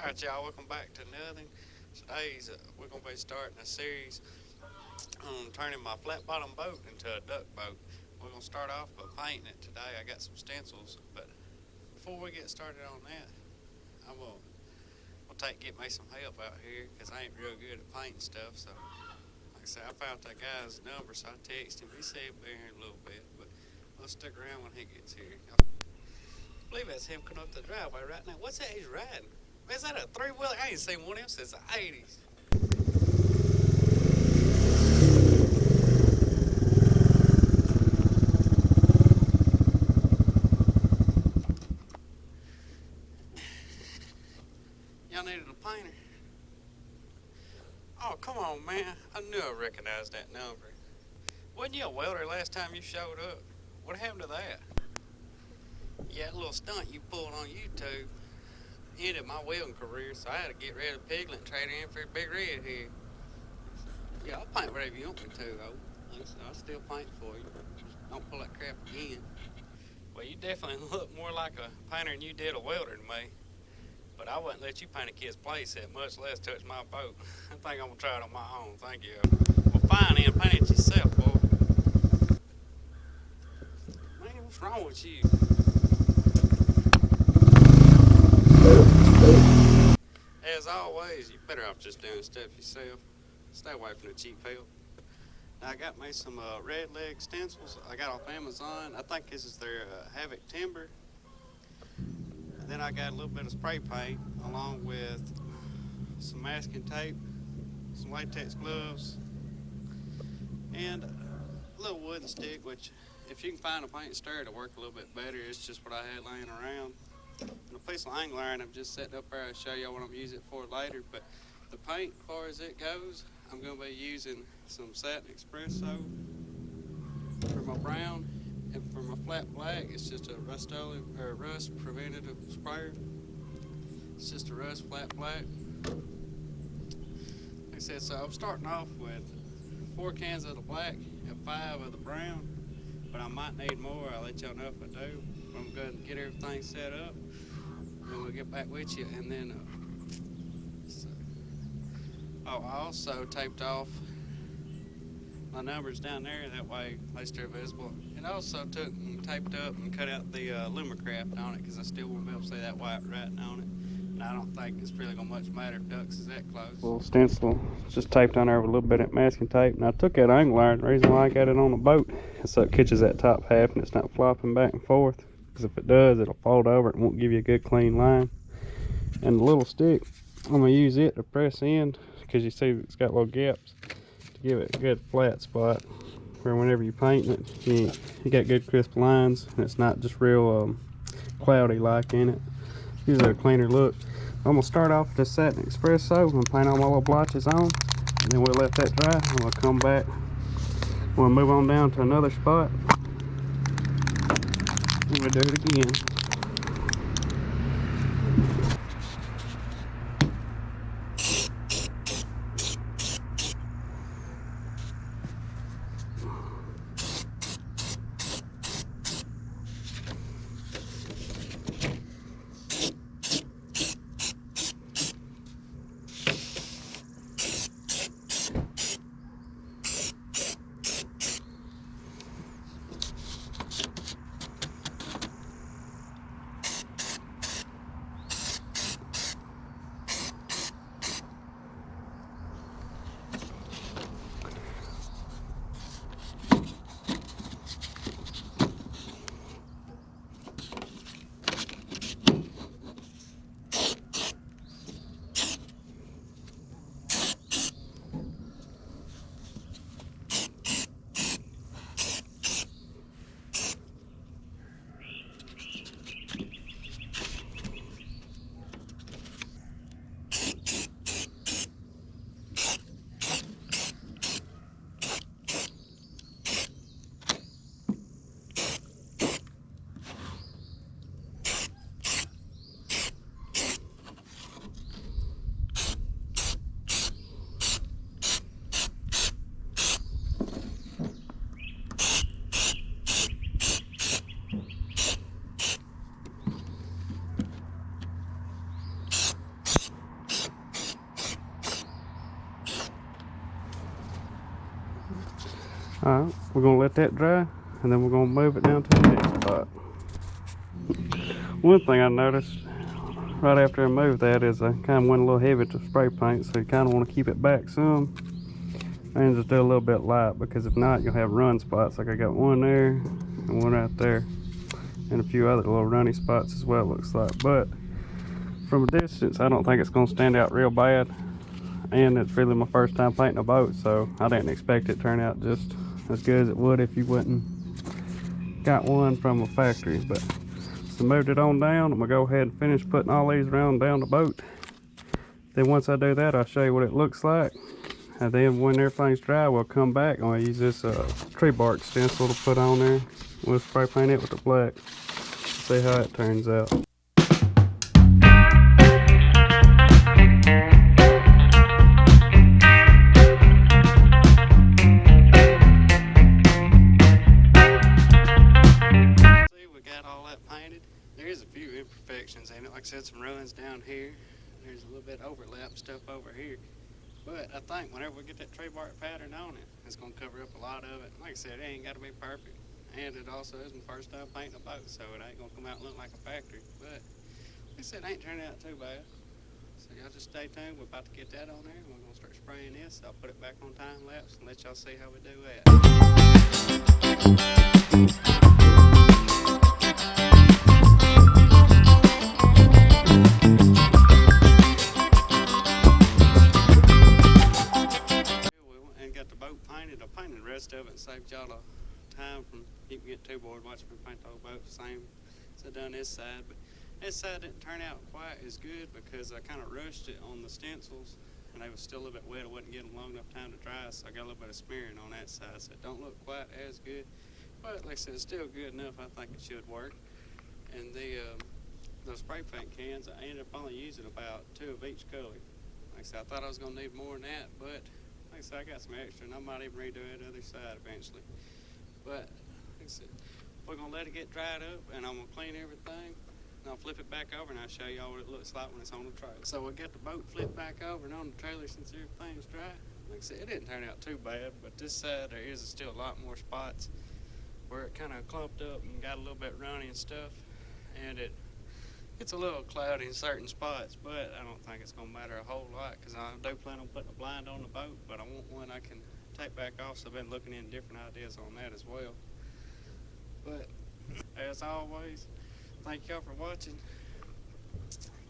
Alright y'all, welcome back to nothing. Today's we're going to be starting a series on turning my flat bottom boat into a duck boat. We're going to start off by painting it today. I got some stencils, but before we get started on that, I'm going to get me some help out here because I ain't real good at painting stuff. So like I said, I found that guy's number, so I texted him. He said he'll be here in a little bit, but we'll stick around when he gets here. I believe that's him coming up the driveway right now. What's that he's riding? Is that a three-wheeler? I ain't seen one of them since the 80s. Y'all needed a painter? Oh, come on, man. I knew I recognized that number. Wasn't you a welder last time you showed up? What happened to that? Yeah, that little stunt you pulled on YouTube ended my welding career, so I had to get rid of Piglet and trade in for a Big Red here. Yeah, I'll paint whatever you want me to, though. I'll still paint for you. Don't pull that crap again. Well, you definitely look more like a painter than you did a welder to me. But I wouldn't let you paint a kid's playset, much less touch my boat. I think I'm going to try it on my own, thank you. Well, fine then, paint it yourself, boy. Man, what's wrong with you? As always, you better off just doing stuff yourself. Stay away from the cheap help. Now, I got me some red leg stencils I got off Amazon. I think this is their Havoc Timber. And then I got a little bit of spray paint along with some masking tape, some latex gloves, and a little wooden stick, which if you can find a paint stir, it'll work a little bit better. It's just what I had laying around. And a piece of angle iron I'm just setting up there to show y'all what I'm using it for later. But the paint, as far as it goes, I'm going to be using some satin espresso for my brown, and for my flat black, it's just a rust preventative sprayer. It's just a rust flat black. Like I said, so I'm starting off with 4 cans of the black and 5 of the brown, but I might need more. I'll let y'all know if I do. I'm going to get everything set up, and we'll get back with you. And then, I also taped off my numbers down there, that way at least they're visible. And I also took and taped up and cut out the Alumicraft on it because I still want to be able to see that white writing on it. And I don't think it's really going to much matter if ducks is that close. Little stencil just taped on there with a little bit of masking tape. And I took that angle iron. The reason why I got it on the boat is so it catches that top half and it's not flopping back and forth. Because if it does, it'll fold over. It won't give you a good clean line. And the little stick, I'm going to use it to press in because you see it's got little gaps to give it a good flat spot where whenever you paint it, you got good crisp lines and it's not just real cloudy like in it. Gives it a cleaner look. I'm going to start off with this satin espresso and paint all my little blotches on, and then we'll let that dry and we'll come back. We'll move on down to another spot and we'll do it again. Alright, we're gonna let that dry and then we're gonna move it down to the next spot. One thing I noticed right after I moved that is I kind of went a little heavy to spray paint, so you kind of want to keep it back some and just do a little bit light, because if not you'll have run spots. Like I got one there and one right there and a few other little runny spots as well, looks like. But from a distance I don't think it's going to stand out real bad, and it's really my first time painting a boat, so I didn't expect it to turn out just as good as it would if you wouldn't got one from a factory. But so moved it on down. I'm gonna go ahead and finish putting all these around down the boat. Then once I do that, I'll show you what it looks like, and then when everything's dry we'll come back. I'm gonna use this tree bark stencil to put on there. We'll spray paint it with the black, see how it turns out. There's a few imperfections in it. Like I said, some runs down here. There's a little bit of overlap stuff over here. But I think whenever we get that tree bark pattern on it, it's going to cover up a lot of it. Like I said, it ain't got to be perfect. And it also is my first time painting a boat, so it ain't going to come out and look like a factory. But like I said, it ain't turned out too bad. So y'all just stay tuned. We're about to get that on there. We're going to start spraying this. I'll put it back on time lapse and let y'all see how we do that. I painted the rest of it and saved y'all a time from you can get too bored watching me paint the whole boat the same as I done this side. But this side didn't turn out quite as good because I kind of rushed it on the stencils and they was still a little bit wet. I wasn't getting long enough time to dry, so I got a little bit of smearing on that side, so it don't look quite as good. But like I said, it's still good enough. I think it should work. And those spray paint cans, I ended up only using about 2 of each color. Like I said, I thought I was gonna need more than that, but like I said, I got some extra, and I might even redo it other side eventually. But like I said, we're gonna let it get dried up, and I'm gonna clean everything, and I'll flip it back over, and I'll show y'all what it looks like when it's on the trailer. So we'll get the boat flipped back over and on the trailer since everything's dry. Like I said, it didn't turn out too bad, but this side there is still a lot more spots where it kind of clumped up and got a little bit runny and stuff, and it's a little cloudy in certain spots, but I don't think it's going to matter a whole lot because I do plan on putting a blind on the boat, but I want one I can take back off, so I've been looking into different ideas on that as well. But as always, thank y'all for watching.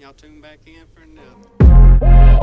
Y'all tune back in for another.